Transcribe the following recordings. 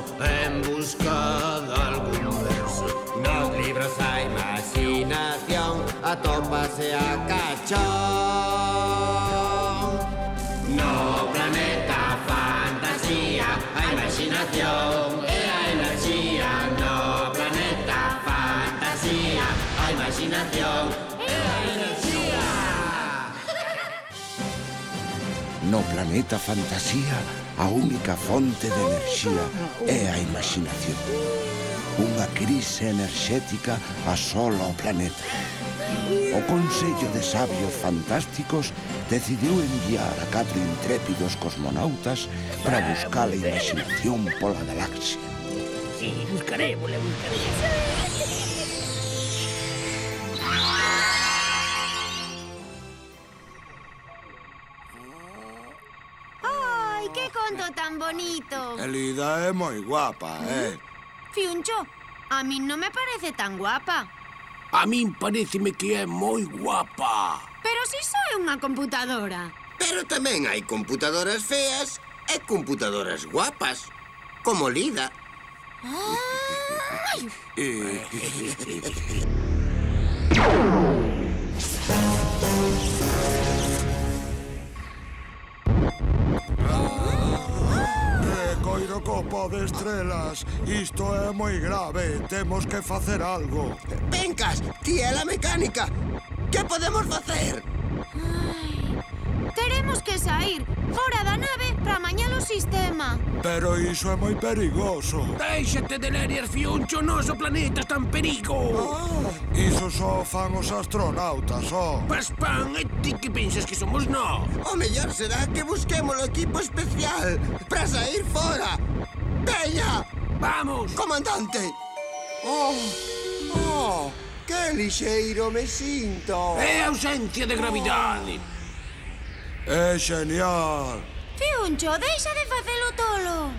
paso en busca de algún verso. Nos libros hai imaginación, atópase a cachón. No planeta fantasía, a imaginación e a enerxía. No planeta fantasía, a imaginación e a enerxía. No planeta fantasía, a única fonte de enerxía é a imaginación. Unha crise enerxética asola o planeta. O Consello de Sabios Fantásticos decidiu enviar a 4 intrépidos cosmonautas para buscar a imaginación pola galaxia. Sí, buscarémosla. ¡Ay, qué conto tan bonito! Elida é moi guapa, Fiuncho, a mí no me parece tan guapa. A min pareceme que é moi guapa. Pero si só é unha computadora. Pero tamén hai computadoras feas e computadoras guapas, como Lida. Ai, Coiro copo de estrelas. Isto é moi grave. Temos que facer algo. Pencas, ti é a mecánica. Que podemos facer? teremos que sair fora da nave para amañar o sistema. Pero iso é moi perigoso. Déixate de lerias, Fiuncho, o noso planeta está en perigo. Iso só fan os astronautas, ó. Paspán, e ti que pensas que somos nós? O mellor será que busquemos o equipo especial para sair fora. Veña! Vamos! Comandante! Oh, que lixeiro me sinto. É a ausencia de gravidade. É genial. Fiuncho, deixa de facelo tolo.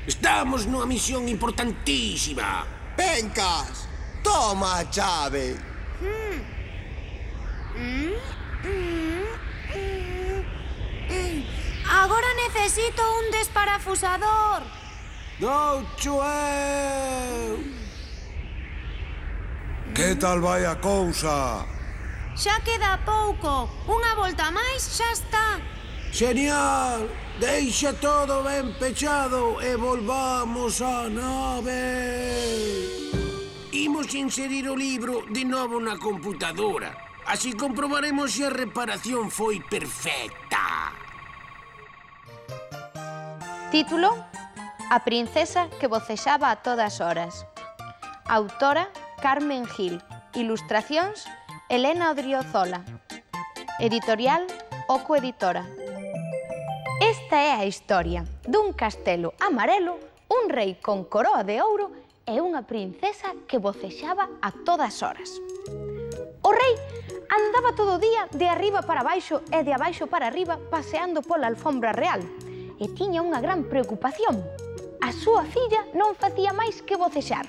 Estamos nunha misión importantísima. Pencas, toma a chave. Agora necesito un desparafusador. Doucho eu. Que tal vai a cousa? Xa queda pouco. Unha volta máis xa está. Genial! Deixa todo ben pechado e volvamos á nave. Imos inserir o libro de novo na computadora. Así comprobaremos se a reparación foi perfecta. Título: A princesa que vocexaba a todas horas. Autora: Carmen Gil. Ilustracións: Elena Odriozola. Editorial: Oco Editora. Esta é a historia dun castelo amarelo, un rei con coroa de ouro e unha princesa que vocexaba a todas horas. O rei andaba todo o día de arriba para baixo e de abaixo para arriba paseando pola alfombra real e tiña unha gran preocupación. A súa filla non facía máis que vocexar.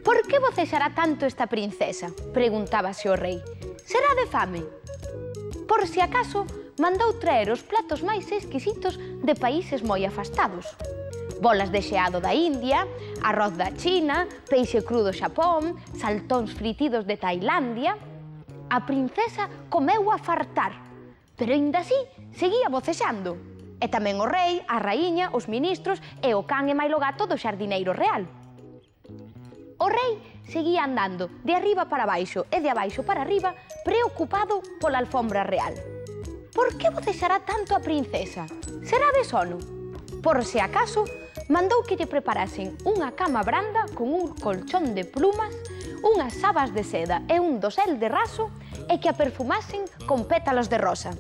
Por que vocexará tanto esta princesa? Preguntábase o rei. Será de fame? Por si acaso, mandou traer os platos máis exquisitos de países moi afastados. Bolas de xeado da India, arroz da China, peixe crudo do Xapón, saltóns fritidos de Tailandia. A princesa comeu a fartar, pero aínda así seguía vocexando. E tamén o rei, a raíña, os ministros e o can e mailo gato do xardineiro real. O rei seguía andando de arriba para baixo e de abaixo para arriba, preocupado pola alfombra real. Por que vocexará tanto a princesa? Será de sono? Por se acaso, mandou que lle preparasen unha cama branda con un colchón de plumas, unhas sabas de seda e un dosel de raso e que a perfumasen con pétalos de rosa.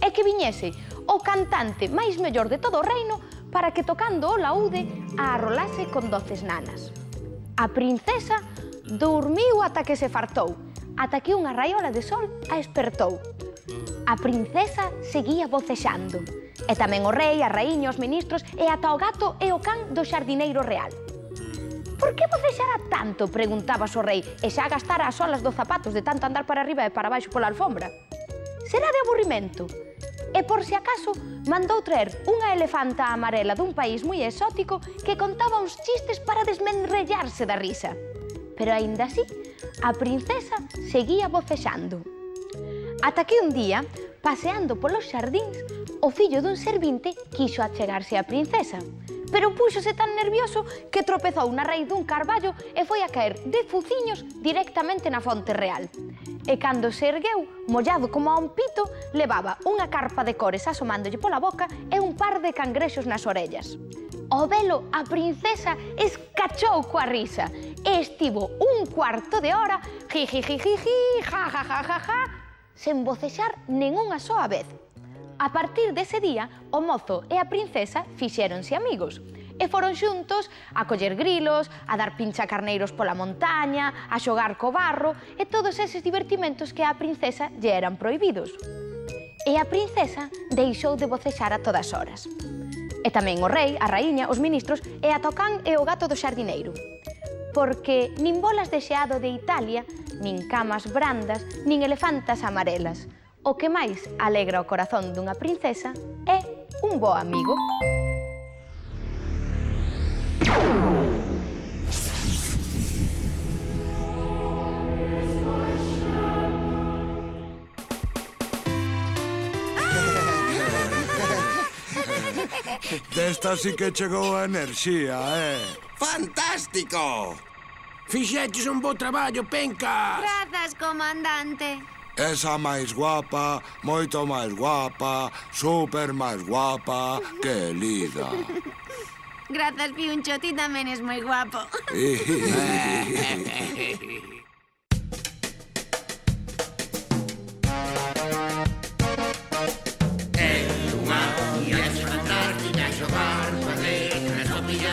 E que viñese o cantante máis mellor de todo o reino para que tocando o laúde a arrolase con doces nanas. A princesa dormiu ata que se fartou, ata que unha raiola de sol a espertou. A princesa seguía vocexando, e tamén o rei, a raíña, os ministros e ata o gato e o can do xardineiro real. Por que vocexará tanto? Preguntaba o rei, e xa gastara as solas dos zapatos de tanto andar para arriba e para baixo pola alfombra. Será de aburrimento? e por si acaso mandou traer unha elefanta amarela dun país moi exótico que contaba uns chistes para desmenrellarse da risa. Pero aínda así, a princesa seguía bocexando. Ata que un día, paseando polos xardíns, o fillo dun servinte quixo achegarse á princesa, pero púxose tan nervioso que tropezou na raíz dun carballo e foi a caer de fuciños directamente na fonte real. E cando se ergueu, mollado como a un pito, levaba unha carpa de cores asomándolle pola boca e un par de cangrexos nas orellas. Ao velo, a princesa escachou coa risa e estivo un cuarto de hora jijijijiji, jajajajaja, sen bocexar nin unha soa vez. A partir dese día, o mozo e a princesa fixéronse amigos e foron xuntos a coller grilos, a dar pinchacarneiros pola montaña, a xogar co barro e todos eses divertimentos que á princesa lle eran prohibidos. E a princesa deixou de bocexar a todas horas. E tamén o rei, a raíña, os ministros e ata o can e o gato do xardineiro. Porque nin bolas de xeado de Italia, nin camas brandas, nin elefantas amarelas. O que máis alegra o corazón dunha princesa é un bo amigo. Desta sí que chegou a enerxía, Fantástico! Fixeches un bo traballo, Pencas! Grazas, comandante. Esa máis guapa, moito máis guapa, super máis guapa que Lida. Grazas, Piuncho, ti tamén es moi guapo.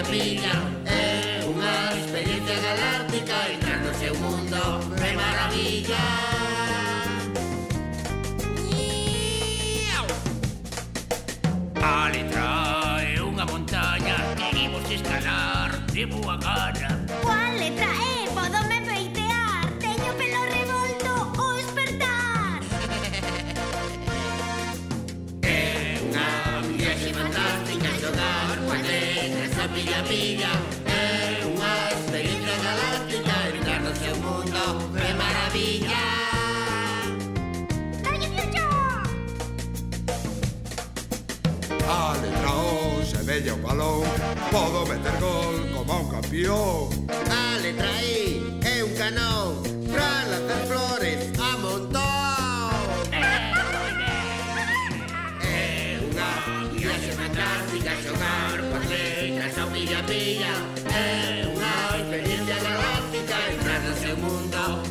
Pilla, é unha experiencia galáctica, entrar no seu mundo de maravilla. A letra é unha montaña que imos escalar de boa gana. Cual letra é? Podome peitear. Teño pelo revolto o espertar. É unha viaxe fantástica xogar coas letras a pilla. É unha experiencia galáctica, entrar no seu mundo de maravilla. Dalle, Piuncho! A letra O se vella o balón, podo meter gol como un campeón. A letra I é un canón pra lanzar flores a montón. É unha viaxe fantástica xogar coas letras ao pilla. É unha experiencia galáctica, entrar no seu mundo